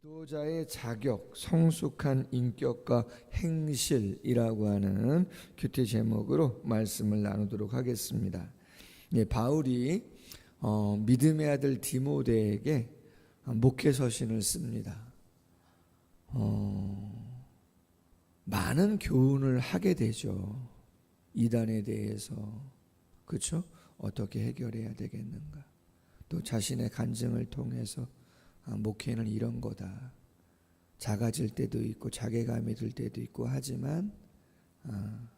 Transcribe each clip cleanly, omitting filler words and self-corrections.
지도자의 자격, 성숙한 인격과 행실이라고 하는 큐티 제목으로 말씀을 나누도록 하겠습니다. 바울이 믿음의 아들 디모데에게 목회 서신을 씁니다. 많은 교훈을 하게 되죠. 이단에 대해서, 그렇죠? 어떻게 해결해야 되겠는가? 또 자신의 간증을 통해서 목회는 이런 거다. 작아질 때도 있고 자괴감이 들 때도 있고 하지만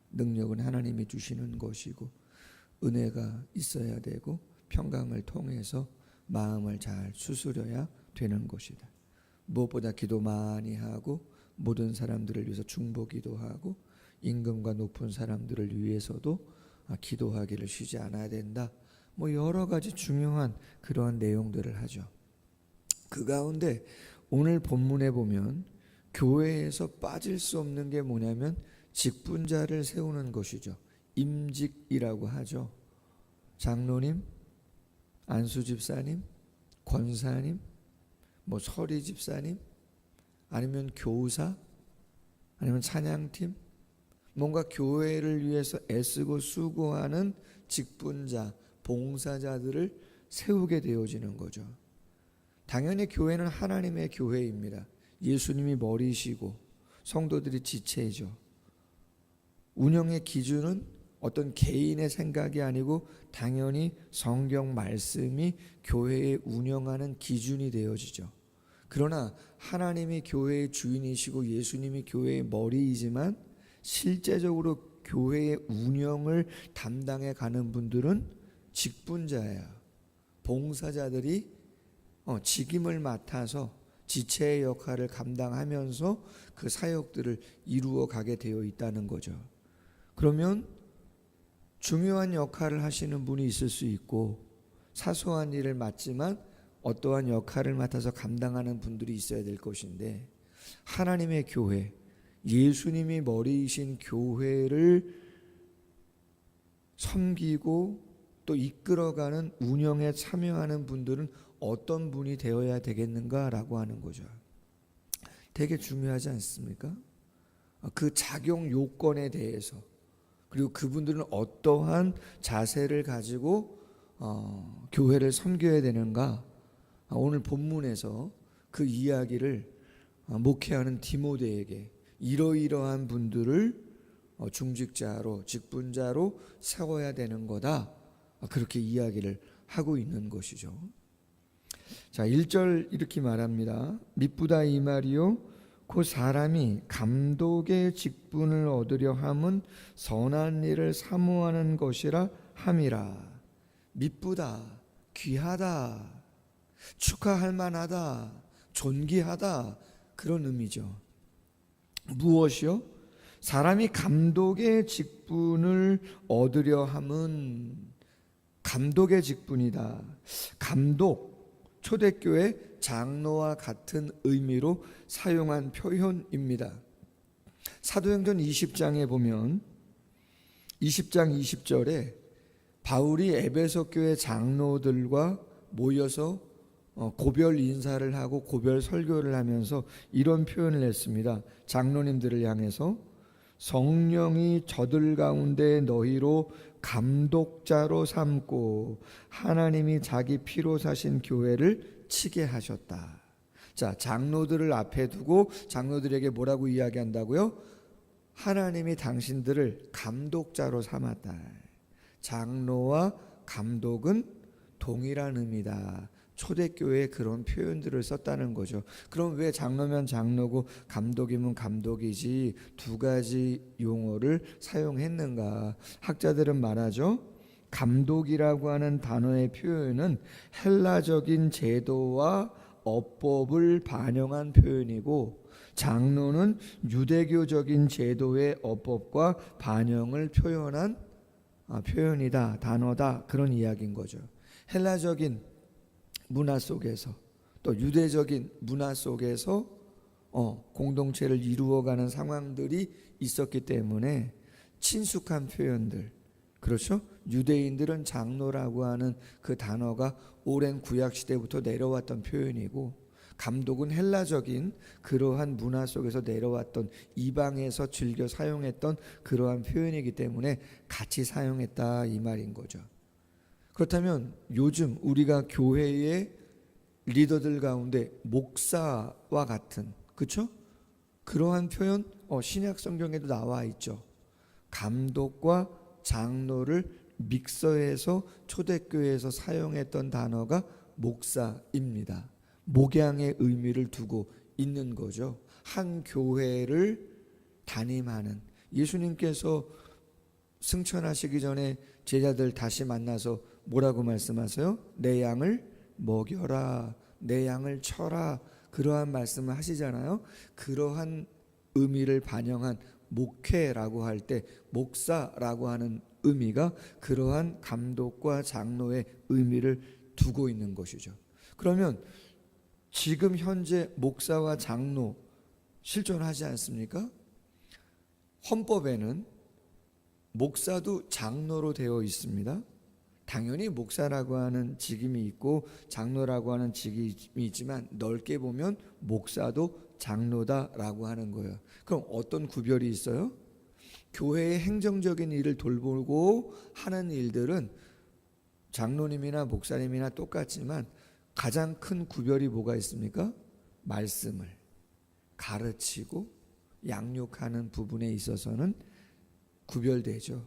능력은 하나님이 주시는 것이고 은혜가 있어야 되고 평강을 통해서 마음을 잘 추스려야 되는 것이다. 무엇보다 기도 많이 하고 모든 사람들을 위해서 중보 기도하고 임금과 높은 사람들을 위해서도 기도하기를 쉬지 않아야 된다. 여러 가지 중요한 그러한 내용들을 하죠. 그 가운데 오늘 본문에 보면 교회에서 빠질 수 없는 게 뭐냐면 직분자를 세우는 것이죠. 임직이라고 하죠. 장로님, 안수 집사님, 권사님, 서리 집사님, 아니면 교사, 아니면 찬양팀, 뭔가 교회를 위해서 애쓰고 수고하는 직분자, 봉사자들을 세우게 되어지는 거죠. 당연히 교회는 하나님의 교회입니다. 예수님이 머리시고 성도들이 지체죠. 운영의 기준은 어떤 개인의 생각이 아니고 당연히 성경 말씀이 교회의 운영하는 기준이 되어지죠. 그러나 하나님이 교회의 주인이시고 예수님이 교회의 머리이지만 실제적으로 교회의 운영을 담당해 가는 분들은 직분자예요. 봉사자들이 직임을 맡아서 지체의 역할을 감당하면서 그 사역들을 이루어 가게 되어 있다는 거죠. 그러면 중요한 역할을 하시는 분이 있을 수 있고 사소한 일을 맡지만 어떠한 역할을 맡아서 감당하는 분들이 있어야 될 것인데, 하나님의 교회, 예수님이 머리이신 교회를 섬기고 또 이끌어가는 운영에 참여하는 분들은 어떤 분이 되어야 되겠는가라고 하는 거죠. 되게 중요하지 않습니까? 그 작용 요건에 대해서, 그리고 그분들은 어떠한 자세를 가지고 교회를 섬겨야 되는가, 오늘 본문에서 그 이야기를 목회하는 디모데에게 이러이러한 분들을 중직자로, 직분자로 세워야 되는 거다, 그렇게 이야기를 하고 있는 것이죠. 자, 1절 이렇게 말합니다. 미쁘다 이 말이요 그 사람이 감독의 직분을 얻으려 함은 선한 일을 사모하는 것이라 함이라. 미쁘다, 귀하다, 축하할 만하다, 존귀하다, 그런 의미죠. 무엇이요? 사람이 감독의 직분을 얻으려 함은 감독의 직분이다. 감독, 초대교회 장로와 같은 의미로 사용한 표현입니다. 사도행전 20장에 보면 20장 20절에 바울이 에베소 교회 장로들과 모여서 고별 인사를 하고 고별 설교를 하면서 이런 표현을 했습니다. 장로님들을 향해서 성령이 저들 가운데 너희로 감독자로 삼고 하나님이 자기 피로 사신 교회를 치게 하셨다. 자, 장로들을 앞에 두고 장로들에게 뭐라고 이야기한다고요? 하나님이 당신들을 감독자로 삼았다. 장로와 감독은 동일한 의미다. 초대교회에 그런 표현들을 썼다는 거죠. 그럼 왜 장로면 장로고 감독이면 감독이지 두 가지 용어를 사용했는가? 학자들은 말하죠. 감독이라고 하는 단어의 표현은 헬라적인 제도와 어법을 반영한 표현이고, 장로는 유대교적인 제도의 어법과 반영을 표현한 표현이다, 단어다, 그런 이야기인 거죠. 헬라적인 문화 속에서 또 유대적인 문화 속에서 공동체를 이루어가는 상황들이 있었기 때문에 친숙한 표현들, 그렇죠? 유대인들은 장로라고 하는 그 단어가 오랜 구약 시대부터 내려왔던 표현이고, 감독은 헬라적인 그러한 문화 속에서 내려왔던 이방에서 즐겨 사용했던 그러한 표현이기 때문에 같이 사용했다 이 말인 거죠. 그렇다면 요즘 우리가 교회의 리더들 가운데 목사와 같은, 그렇죠? 그러한 표현 신약 성경에도 나와 있죠. 감독과 장로를 믹서해서 초대교회에서 사용했던 단어가 목사입니다. 목양의 의미를 두고 있는 거죠. 한 교회를 담임하는, 예수님께서 승천하시기 전에 제자들 다시 만나서 뭐라고 말씀하세요? 내 양을 먹여라, 내 양을 쳐라, 그러한 말씀을 하시잖아요. 그러한 의미를 반영한 목회라고 할 때 목사라고 하는 의미가 그러한 감독과 장로의 의미를 두고 있는 것이죠. 그러면 지금 현재 목사와 장로 실존하지 않습니까? 헌법에는 목사도 장로로 되어 있습니다. 당연히 목사라고 하는 직임이 있고 장로라고 하는 직임이 있지만 넓게 보면 목사도 장로다라고 하는 거예요. 그럼 어떤 구별이 있어요? 교회의 행정적인 일을 돌보고 하는 일들은 장로님이나 목사님이나 똑같지만 가장 큰 구별이 뭐가 있습니까? 말씀을 가르치고 양육하는 부분에 있어서는 구별되죠.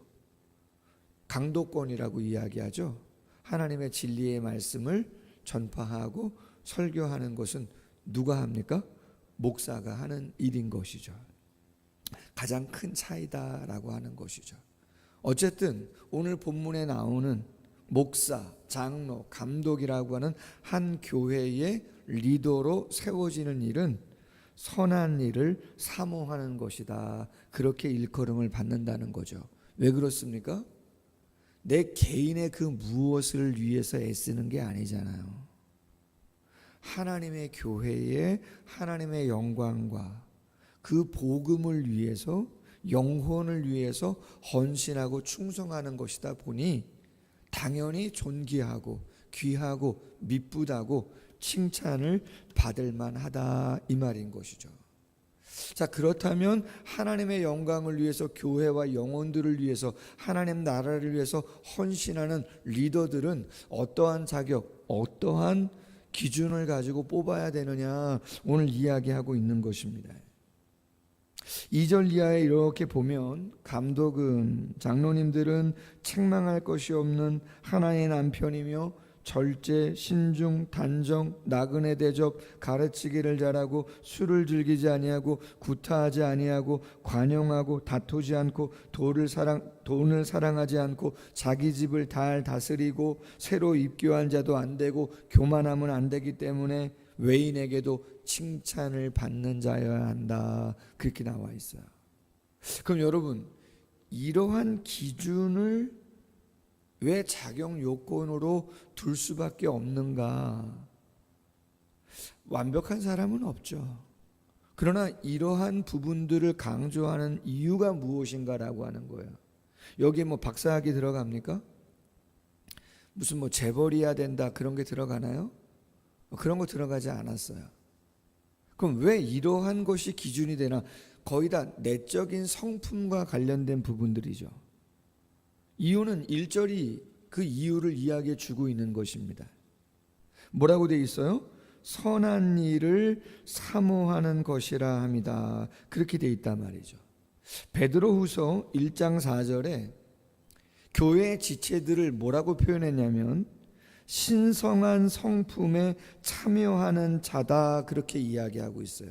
강도권이라고 이야기하죠. 하나님의 진리의 말씀을 전파하고 설교하는 것은 누가 합니까? 목사가 하는 일인 것이죠. 가장 큰 차이다라고 하는 것이죠. 어쨌든 오늘 본문에 나오는 목사, 장로, 감독이라고 하는 한 교회의 리더로 세워지는 일은 선한 일을 사모하는 것이다. 그렇게 일컬음을 받는다는 거죠. 왜 그렇습니까? 내 개인의 그 무엇을 위해서 애쓰는 게 아니잖아요. 하나님의 교회에 하나님의 영광과 그 복음을 위해서, 영혼을 위해서 헌신하고 충성하는 것이다 보니 당연히 존귀하고 귀하고 미쁘다고 칭찬을 받을 만하다 이 말인 것이죠. 자, 그렇다면 하나님의 영광을 위해서, 교회와 영혼들을 위해서, 하나님 나라를 위해서 헌신하는 리더들은 어떠한 자격, 어떠한 기준을 가지고 뽑아야 되느냐, 오늘 이야기하고 있는 것입니다. 2절 이하에 이렇게 보면 감독은, 장로님들은 책망할 것이 없는 하나의 남편이며 절제, 신중, 단정, 나그네 대접, 가르치기를 잘하고 술을 즐기지 아니하고 구타하지 아니하고 관용하고 다투지 않고 돈을 사랑하지 않고 자기 집을 잘 다스리고 새로 입교한 자도 안 되고 교만하면 안 되기 때문에 외인에게도 칭찬을 받는 자여야 한다. 그렇게 나와 있어요. 그럼 여러분, 이러한 기준을 왜 자격 요건으로 둘 수밖에 없는가? 완벽한 사람은 없죠. 그러나 이러한 부분들을 강조하는 이유가 무엇인가라고 하는 거예요. 여기에 뭐 박사학위 들어갑니까? 무슨 뭐 재벌이야 된다 그런 게 들어가나요? 그런 거 들어가지 않았어요. 그럼 왜 이러한 것이 기준이 되나? 거의 다 내적인 성품과 관련된 부분들이죠. 이유는 1절이 그 이유를 이야기해 주고 있는 것입니다. 뭐라고 되어 있어요? 선한 일을 사모하는 것이라 합니다. 그렇게 되어 있단 말이죠. 베드로후서 1장 4절에 교회의 지체들을 뭐라고 표현했냐면 신성한 성품에 참여하는 자다, 그렇게 이야기하고 있어요.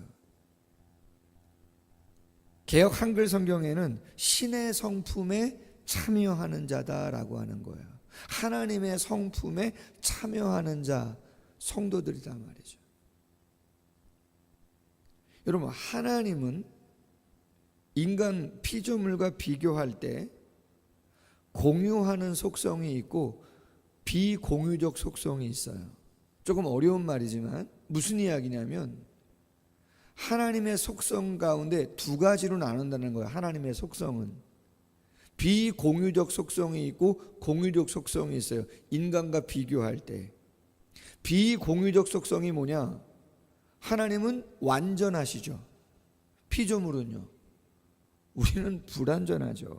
개역 한글 성경에는 신의 성품에 참여하는 자다라고 하는 거예요. 하나님의 성품에 참여하는 자, 성도들이란 말이죠. 여러분, 하나님은 인간 피조물과 비교할 때 공유하는 속성이 있고 비공유적 속성이 있어요. 조금 어려운 말이지만 무슨 이야기냐면 하나님의 속성 가운데 두 가지로 나눈다는 거예요. 하나님의 속성은 비공유적 속성이 있고 공유적 속성이 있어요. 인간과 비교할 때 비공유적 속성이 뭐냐? 하나님은 완전하시죠. 피조물은요, 우리는 불완전하죠.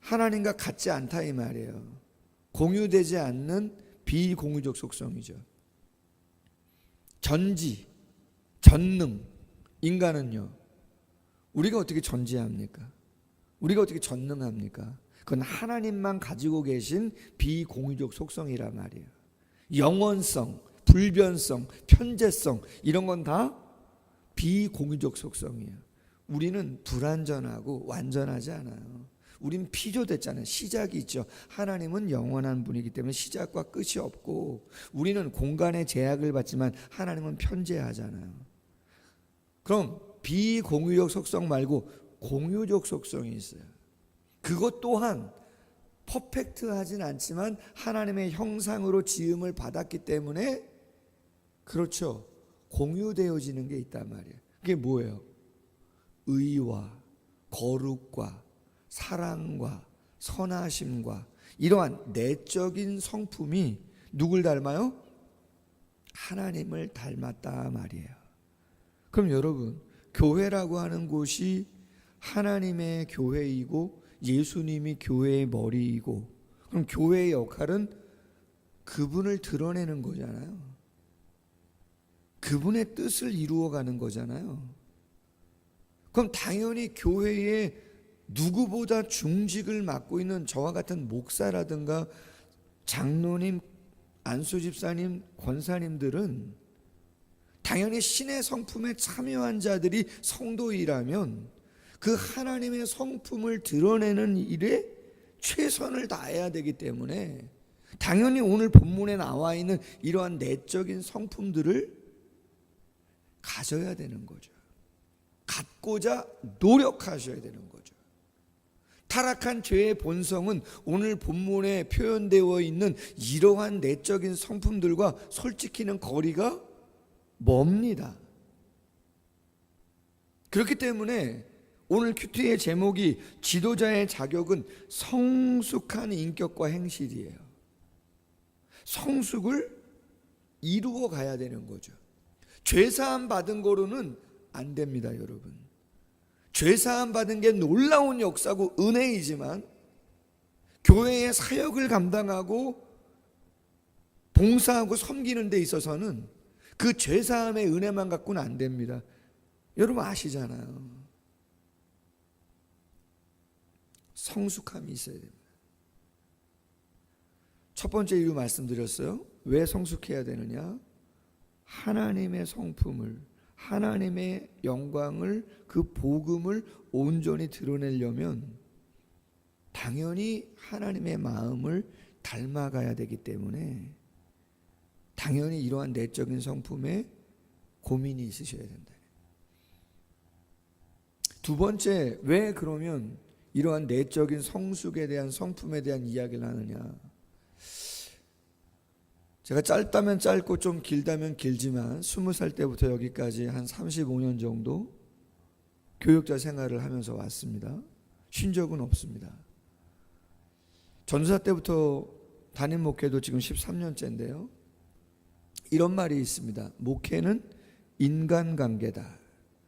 하나님과 같지 않다 이 말이에요. 공유되지 않는 비공유적 속성이죠. 전지, 전능. 인간은요, 우리가 어떻게 전지합니까? 우리가 어떻게 전능합니까? 그건 하나님만 가지고 계신 비공유적 속성이란 말이에요. 영원성, 불변성, 편재성, 이런 건 다 비공유적 속성이에요. 우리는 불완전하고 완전하지 않아요. 우린 피조됐잖아요. 시작이 있죠. 하나님은 영원한 분이기 때문에 시작과 끝이 없고, 우리는 공간의 제약을 받지만 하나님은 편재하잖아요. 그럼 비공유적 속성 말고 공유적 속성이 있어요. 그것 또한 퍼펙트하진 않지만 하나님의 형상으로 지음을 받았기 때문에, 그렇죠, 공유되어지는 게 있단 말이에요. 그게 뭐예요? 의와 거룩과 사랑과 선하심과 이러한 내적인 성품이 누굴 닮아요? 하나님을 닮았다 말이에요. 그럼 여러분, 교회라고 하는 곳이 하나님의 교회이고 예수님이 교회의 머리이고, 그럼 교회의 역할은 그분을 드러내는 거잖아요. 그분의 뜻을 이루어가는 거잖아요. 그럼 당연히 교회에 누구보다 중직을 맡고 있는 저와 같은 목사라든가 장로님, 안수집사님, 권사님들은 당연히 신의 성품에 참여한 자들이 성도이라면 그 하나님의 성품을 드러내는 일에 최선을 다해야 되기 때문에 당연히 오늘 본문에 나와 있는 이러한 내적인 성품들을 가져야 되는 거죠. 갖고자 노력하셔야 되는 거죠. 타락한 죄의 본성은 오늘 본문에 표현되어 있는 이러한 내적인 성품들과 솔직히는 거리가 멉니다. 그렇기 때문에 오늘 큐티의 제목이 지도자의 자격은 성숙한 인격과 행실이에요. 성숙을 이루어 가야 되는 거죠. 죄사함 받은 거로는 안 됩니다, 여러분. 죄사함 받은 게 놀라운 역사고 은혜이지만 교회의 사역을 감당하고 봉사하고 섬기는 데 있어서는 그 죄사함의 은혜만 갖고는 안 됩니다. 여러분 아시잖아요. 성숙함이 있어야 됩니다. 첫 번째 이유 말씀드렸어요. 왜 성숙해야 되느냐? 하나님의 성품을, 하나님의 영광을, 그 복음을 온전히 드러내려면 당연히 하나님의 마음을 닮아가야 되기 때문에 당연히 이러한 내적인 성품에 고민이 있으셔야 된다. 두 번째, 왜 그러면 이러한 내적인 성숙에 대한, 성품에 대한 이야기를 하느냐? 제가 짧다면 짧고 좀 길다면 길지만 20살 때부터 여기까지 한 35년 정도 교육자 생활을 하면서 왔습니다. 쉰 적은 없습니다. 전도사 때부터 담임 목회도 지금 13년째인데요. 이런 말이 있습니다. 목회는 인간관계다.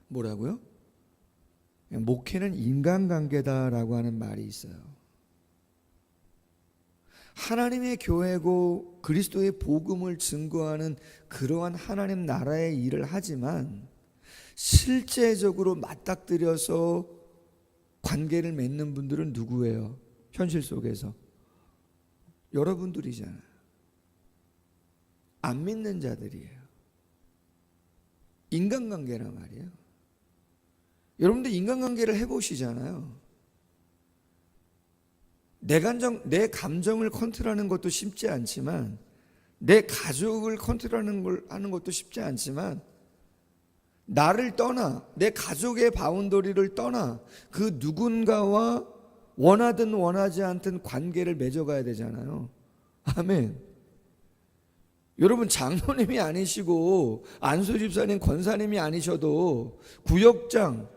뭐라고요? 목회는 인간관계다라고 하는 말이 있어요. 하나님의 교회고 그리스도의 복음을 증거하는 그러한 하나님 나라의 일을 하지만 실제적으로 맞닥뜨려서 관계를 맺는 분들은 누구예요? 현실 속에서 여러분들이잖아요. 안 믿는 자들이에요. 인간관계란 말이에요. 여러분들 인간관계를 해보시잖아요. 내 감정을 컨트롤하는 것도 쉽지 않지만, 내 가족을 컨트롤하는 것도 쉽지 않지만, 나를 떠나, 내 가족의 바운더리를 떠나 그 누군가와 원하든 원하지 않든 관계를 맺어가야 되잖아요. 아멘. 여러분 장로님이 아니시고 안수집사님, 권사님이 아니셔도 구역장,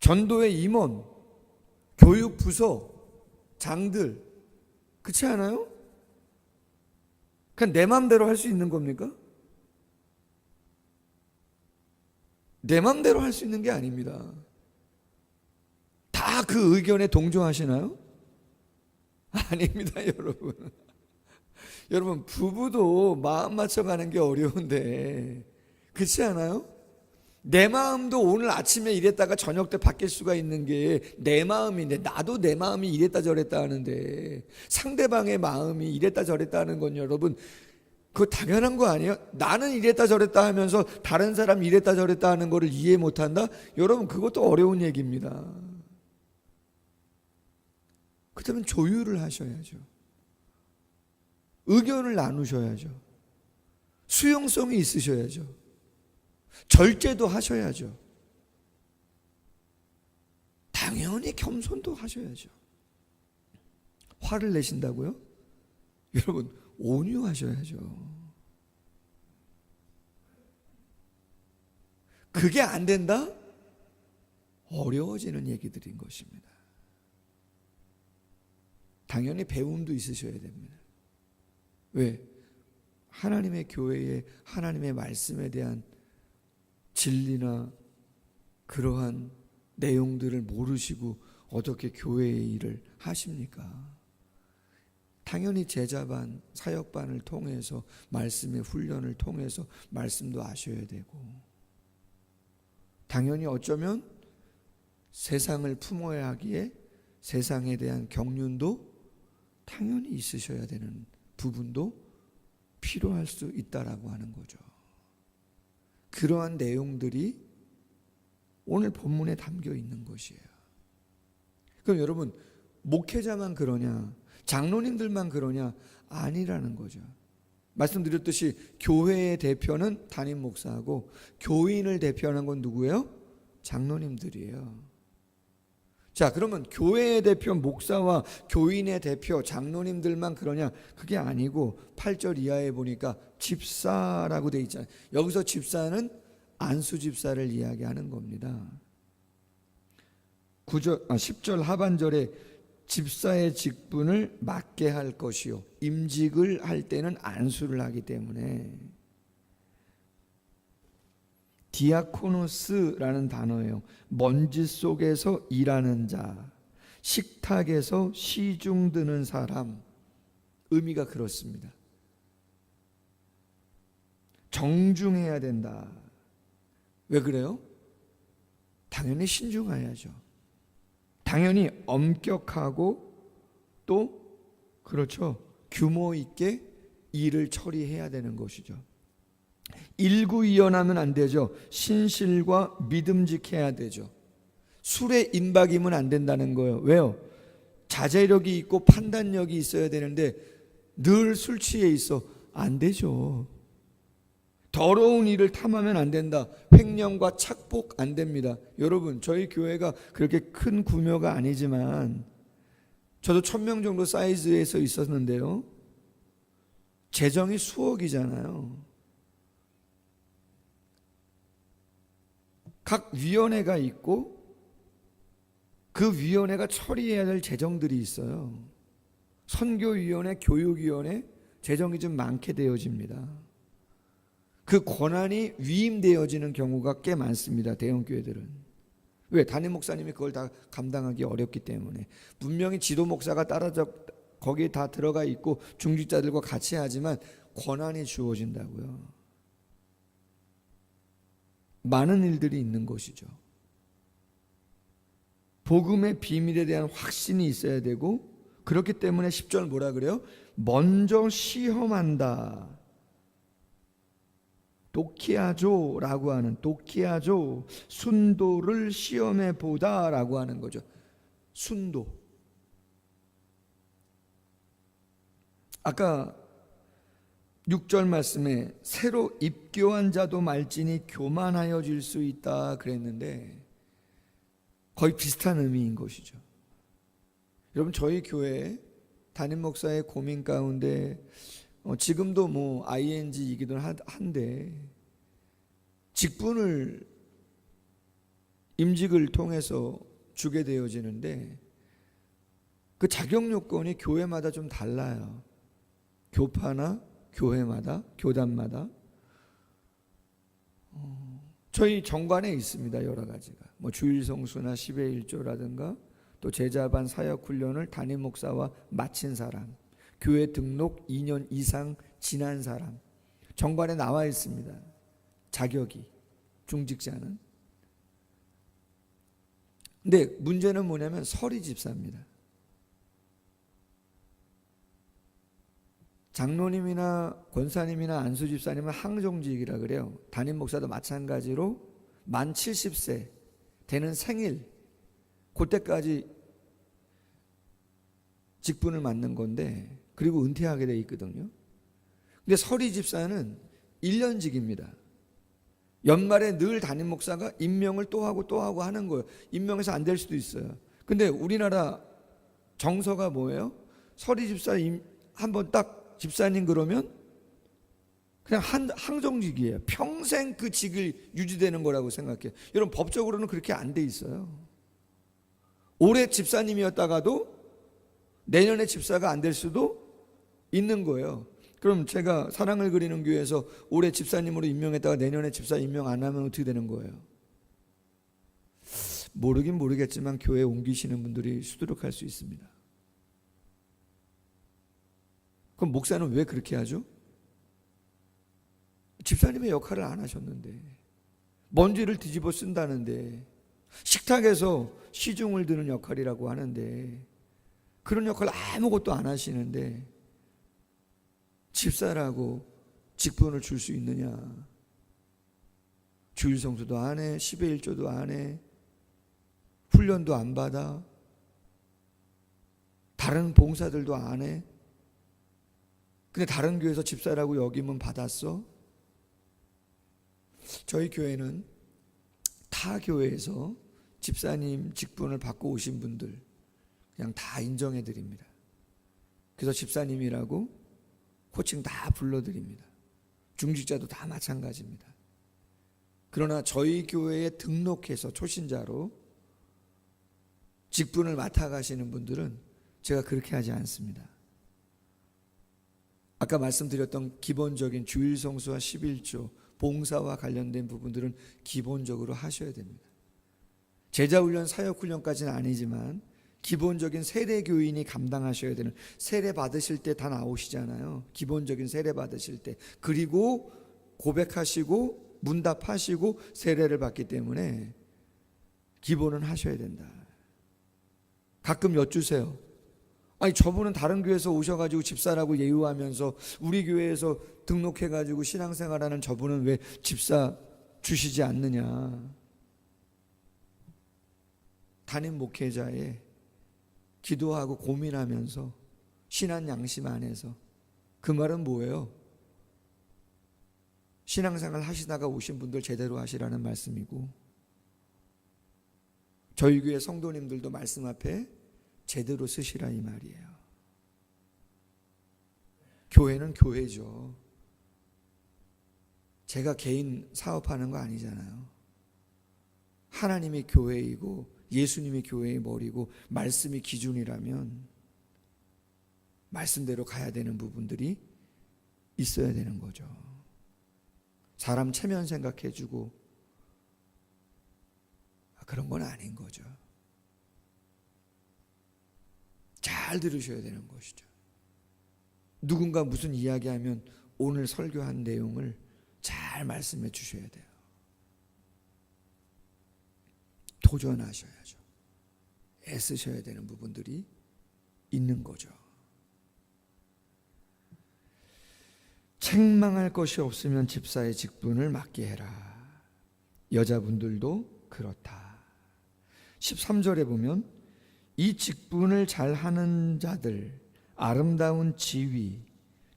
전도의 임원, 교육부서 장들, 그렇지 않아요? 그냥 내 마음대로 할 수 있는 겁니까? 내 마음대로 할 수 있는 게 아닙니다. 다 그 의견에 동조하시나요? 아닙니다, 여러분. 여러분, 부부도 마음 맞춰가는 게 어려운데, 그렇지 않아요? 내 마음도 오늘 아침에 이랬다가 저녁 때 바뀔 수가 있는 게 내 마음인데, 나도 내 마음이 이랬다 저랬다 하는데, 상대방의 마음이 이랬다 저랬다 하는 건 여러분, 그거 당연한 거 아니에요? 나는 이랬다 저랬다 하면서 다른 사람 이랬다 저랬다 하는 거를 이해 못한다? 여러분, 그것도 어려운 얘기입니다. 그렇다면 조율을 하셔야죠. 의견을 나누셔야죠. 수용성이 있으셔야죠. 절제도 하셔야죠. 당연히 겸손도 하셔야죠. 화를 내신다고요? 여러분, 온유하셔야죠. 그게 안 된다? 어려워지는 얘기들인 것입니다. 당연히 배움도 있으셔야 됩니다. 왜? 하나님의 교회에 하나님의 말씀에 대한 진리나 그러한 내용들을 모르시고 어떻게 교회의 일을 하십니까? 당연히 제자반, 사역반을 통해서 말씀의 훈련을 통해서 말씀도 아셔야 되고, 당연히 어쩌면 세상을 품어야 하기에 세상에 대한 경륜도 당연히 있으셔야 되는 부분도 필요할 수 있다라고 하는 거죠. 그러한 내용들이 오늘 본문에 담겨 있는 것이에요. 그럼 여러분, 목회자만 그러냐, 장로님들만 그러냐? 아니라는 거죠. 말씀드렸듯이 교회의 대표는 담임 목사하고 교인을 대표하는 건 누구예요? 장로님들이에요. 자, 그러면 교회의 대표 목사와 교인의 대표 장로님들만 그러냐? 그게 아니고 8절 이하에 보니까 집사라고 돼 있잖아요. 여기서 집사는 안수 집사를 이야기하는 겁니다. 10절 하반절에 집사의 직분을 맡게 할 것이요, 임직을 할 때는 안수를 하기 때문에 디아코노스라는 단어예요. 먼지 속에서 일하는 자, 식탁에서 시중 드는 사람, 의미가 그렇습니다. 정중해야 된다. 왜 그래요? 당연히 신중해야죠. 당연히 엄격하고 또 그렇죠, 규모 있게 일을 처리해야 되는 것이죠. 일구이연하면 안 되죠. 신실과 믿음직해야 되죠. 술에 임박이면 안 된다는 거예요. 왜요? 자제력이 있고 판단력이 있어야 되는데 늘 술 취해 있어. 안 되죠. 더러운 일을 탐하면 안 된다. 횡령과 착복 안 됩니다. 여러분, 저희 교회가 그렇게 큰 규모가 아니지만 저도 1000명 정도 사이즈에서 있었는데요, 재정이 수억이잖아요. 각 위원회가 있고 그 위원회가 처리해야 될 재정들이 있어요. 선교위원회, 교육위원회, 재정이 좀 많게 되어집니다. 그 권한이 위임되어지는 경우가 꽤 많습니다. 대형교회들은. 왜? 담임 목사님이 그걸 다 감당하기 어렵기 때문에. 분명히 지도 목사가 따라서 거기에 다 들어가 있고 중직자들과 같이 하지만 권한이 주어진다고요. 많은 일들이 있는 것이죠. 복음의 비밀에 대한 확신이 있어야 되고, 그렇기 때문에 10절 뭐라 그래요? 먼저 시험한다. 도키아조라고 하는, 도키아조, 순도를 시험해 보다라고 하는 거죠. 순도. 아까 6절 말씀에 새로 입교한 자도 말지니 교만하여질 수 있다 그랬는데 거의 비슷한 의미인 것이죠. 여러분, 저희 교회 담임 목사의 고민 가운데 지금도 뭐 ING이기도 한데, 직분을 임직을 통해서 주게 되어지는데 그 자격 요건이 교회마다 좀 달라요. 교파나 교회마다, 교단마다 저희 정관에 있습니다. 여러 가지가 뭐 주일성수나 10의 1조라든가 또 제자반 사역훈련을 담임 목사와 마친 사람, 교회 등록 2년 이상 지난 사람, 정관에 나와 있습니다. 자격이, 중직자는. 근데 문제는 뭐냐면 서리 집사입니다. 장로님이나 권사님이나 안수 집사님은 항정직이라 그래요. 담임 목사도 마찬가지로 만 70세 되는 생일, 그때까지 직분을 맡는 건데, 그리고 은퇴하게 돼 있거든요. 근데 서리 집사는 1년직입니다. 연말에 늘 담임 목사가 임명을 또 하고 또 하고 하는 거예요. 임명해서 안 될 수도 있어요. 근데 우리나라 정서가 뭐예요? 서리 집사 한번 딱 집사님 그러면 그냥 항정직이에요. 평생 그 직을 유지되는 거라고 생각해요. 여러분, 법적으로는 그렇게 안 돼 있어요. 올해 집사님이었다가도 내년에 집사가 안 될 수도 있는 거예요. 그럼 제가 사랑을 그리는 교회에서 올해 집사님으로 임명했다가 내년에 집사 임명 안 하면 어떻게 되는 거예요? 모르긴 모르겠지만 교회에 옮기시는 분들이 수두룩할 수 있습니다. 그럼 목사는 왜 그렇게 하죠? 집사님의 역할을 안 하셨는데, 먼지를 뒤집어 쓴다는데, 식탁에서 시중을 드는 역할이라고 하는데, 그런 역할 아무것도 안 하시는데 집사라고 직분을 줄 수 있느냐? 주일성수도 안 해, 10의 1조도 안 해, 훈련도 안 받아, 다른 봉사들도 안 해. 근데 다른 교회에서 집사라고 여기면 받았어? 저희 교회는 타 교회에서 집사님 직분을 받고 오신 분들 그냥 다 인정해 드립니다. 그래서 집사님이라고 호칭 다 불러드립니다. 중직자도 다 마찬가지입니다. 그러나 저희 교회에 등록해서 초신자로 직분을 맡아가시는 분들은 제가 그렇게 하지 않습니다. 아까 말씀드렸던 기본적인 주일성수와 11조 봉사와 관련된 부분들은 기본적으로 하셔야 됩니다. 제자훈련, 사역훈련까지는 아니지만 기본적인 세례교인이 감당하셔야 되는, 세례 받으실 때 다 나오시잖아요. 기본적인 세례 받으실 때, 그리고 고백하시고 문답하시고 세례를 받기 때문에 기본은 하셔야 된다. 가끔 여쭈세요. 아니, 저분은 다른 교회에서 오셔가지고 집사라고 예우하면서 우리 교회에서 등록해가지고 신앙생활하는 저분은 왜 집사 주시지 않느냐? 담임 목회자의 기도하고 고민하면서 신한 양심 안에서, 그 말은 뭐예요? 신앙생활 하시다가 오신 분들 제대로 하시라는 말씀이고, 저희 교회 성도님들도 말씀 앞에 제대로 쓰시라 이 말이에요. 교회는 교회죠. 제가 개인 사업하는 거 아니잖아요. 하나님이 교회이고 예수님이 교회의 머리고 말씀이 기준이라면 말씀대로 가야 되는 부분들이 있어야 되는 거죠. 사람 체면 생각해주고 그런 건 아닌 거죠. 잘 들으셔야 되는 것이죠. 누군가 무슨 이야기하면 오늘 설교한 내용을 잘 말씀해 주셔야 돼요. 도전하셔야죠. 애쓰셔야 되는 부분들이 있는 거죠. 책망할 것이 없으면 집사의 직분을 맡게 해라. 여자분들도 그렇다. 13절에 보면 이 직분을 잘하는 자들 아름다운 지위,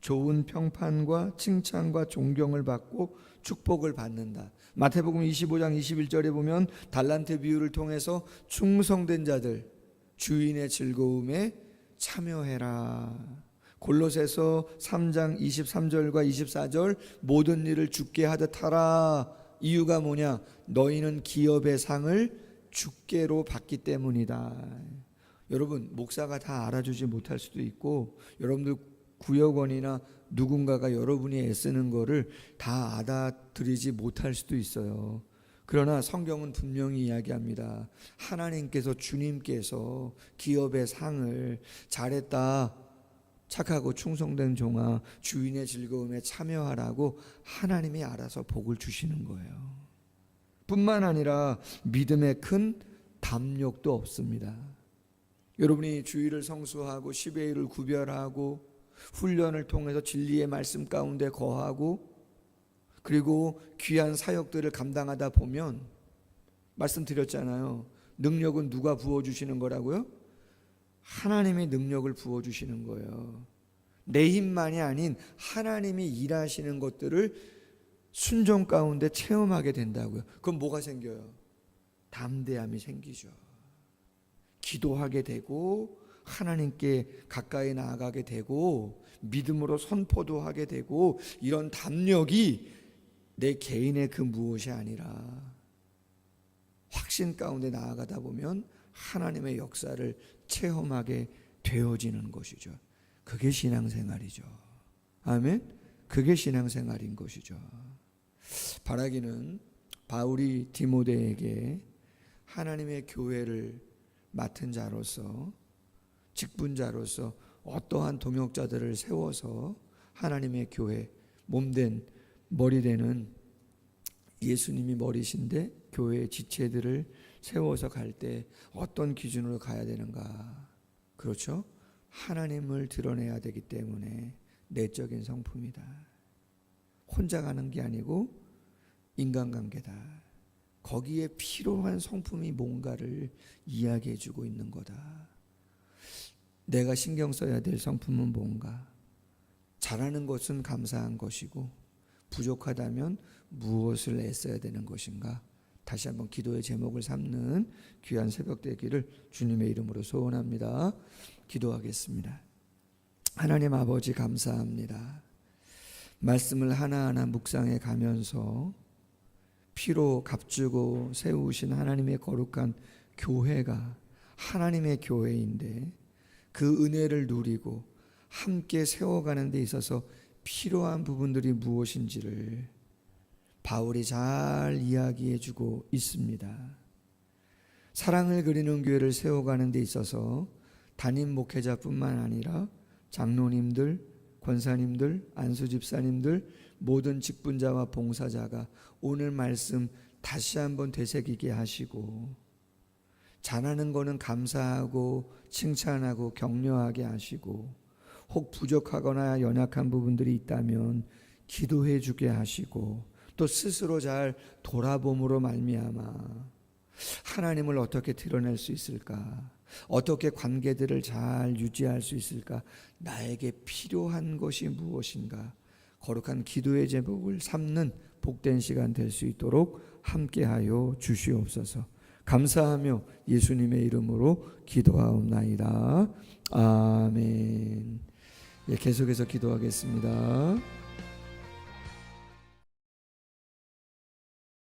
좋은 평판과 칭찬과 존경을 받고 축복을 받는다. 마태복음 25장 21절에 보면 달란트 비유를 통해서 충성된 자들 주인의 즐거움에 참여해라. 골로새서 3장 23절과 24절 모든 일을 주께 하듯 하라. 이유가 뭐냐? 너희는 기업의 상을 주께로 받기 때문이다. 여러분, 목사가 다 알아주지 못할 수도 있고 여러분들 구역원이나 누군가가 여러분이 애쓰는 거를 다 알아들이지 못할 수도 있어요. 그러나 성경은 분명히 이야기합니다. 하나님께서, 주님께서 기업의 상을 잘했다, 착하고 충성된 종아, 주인의 즐거움에 참여하라고 하나님이 알아서 복을 주시는 거예요. 뿐만 아니라 믿음의 큰 담력도 없습니다. 여러분이 주일을 성수하고 10의 1을 구별하고 훈련을 통해서 진리의 말씀 가운데 거하고 그리고 귀한 사역들을 감당하다 보면, 말씀드렸잖아요. 능력은 누가 부어주시는 거라고요? 하나님이 능력을 부어주시는 거예요. 내 힘만이 아닌 하나님이 일하시는 것들을 순종 가운데 체험하게 된다고요. 그럼 뭐가 생겨요? 담대함이 생기죠. 기도하게 되고 하나님께 가까이 나아가게 되고 믿음으로 선포도 하게 되고, 이런 담력이 내 개인의 그 무엇이 아니라 확신 가운데 나아가다 보면 하나님의 역사를 체험하게 되어지는 것이죠. 그게 신앙생활이죠. 아멘. 그게 신앙생활인 것이죠. 바라기는 바울이 디모데에게 하나님의 교회를 맡은 자로서, 직분자로서 어떠한 동역자들을 세워서 하나님의 교회, 몸된 머리되는 예수님이 머리신데 교회의 지체들을 세워서 갈 때 어떤 기준으로 가야 되는가? 그렇죠? 하나님을 드러내야 되기 때문에 내적인 성품이다. 혼자 가는 게 아니고 인간관계다. 거기에 필요한 성품이 뭔가를 이야기해 주고 있는 거다. 내가 신경 써야 될 성품은 뭔가? 잘하는 것은 감사한 것이고 부족하다면 무엇을 애써야 되는 것인가? 다시 한번 기도의 제목을 삼는 귀한 새벽 되기를 주님의 이름으로 소원합니다. 기도하겠습니다. 하나님 아버지, 감사합니다. 말씀을 하나하나 묵상해 가면서 피로 값주고 세우신 하나님의 거룩한 교회가 하나님의 교회인데, 그 은혜를 누리고 함께 세워가는 데 있어서 필요한 부분들이 무엇인지를 바울이 잘 이야기해 주고 있습니다. 사랑을 그리는 교회를 세워가는 데 있어서 담임 목회자뿐만 아니라 장로님들, 권사님들, 안수집사님들, 모든 직분자와 봉사자가 오늘 말씀 다시 한번 되새기게 하시고, 잘하는 거는 감사하고 칭찬하고 격려하게 하시고, 혹 부족하거나 연약한 부분들이 있다면 기도해 주게 하시고, 또 스스로 잘 돌아봄으로 말미암아 하나님을 어떻게 드러낼 수 있을까? 어떻게 관계들을 잘 유지할 수 있을까? 나에게 필요한 것이 무엇인가? 거룩한 기도의 제목을 삼는 복된 시간 될 수 있도록 함께하여 주시옵소서. 감사하며 예수님의 이름으로 기도하옵나이다. 아멘. 계속해서 기도하겠습니다.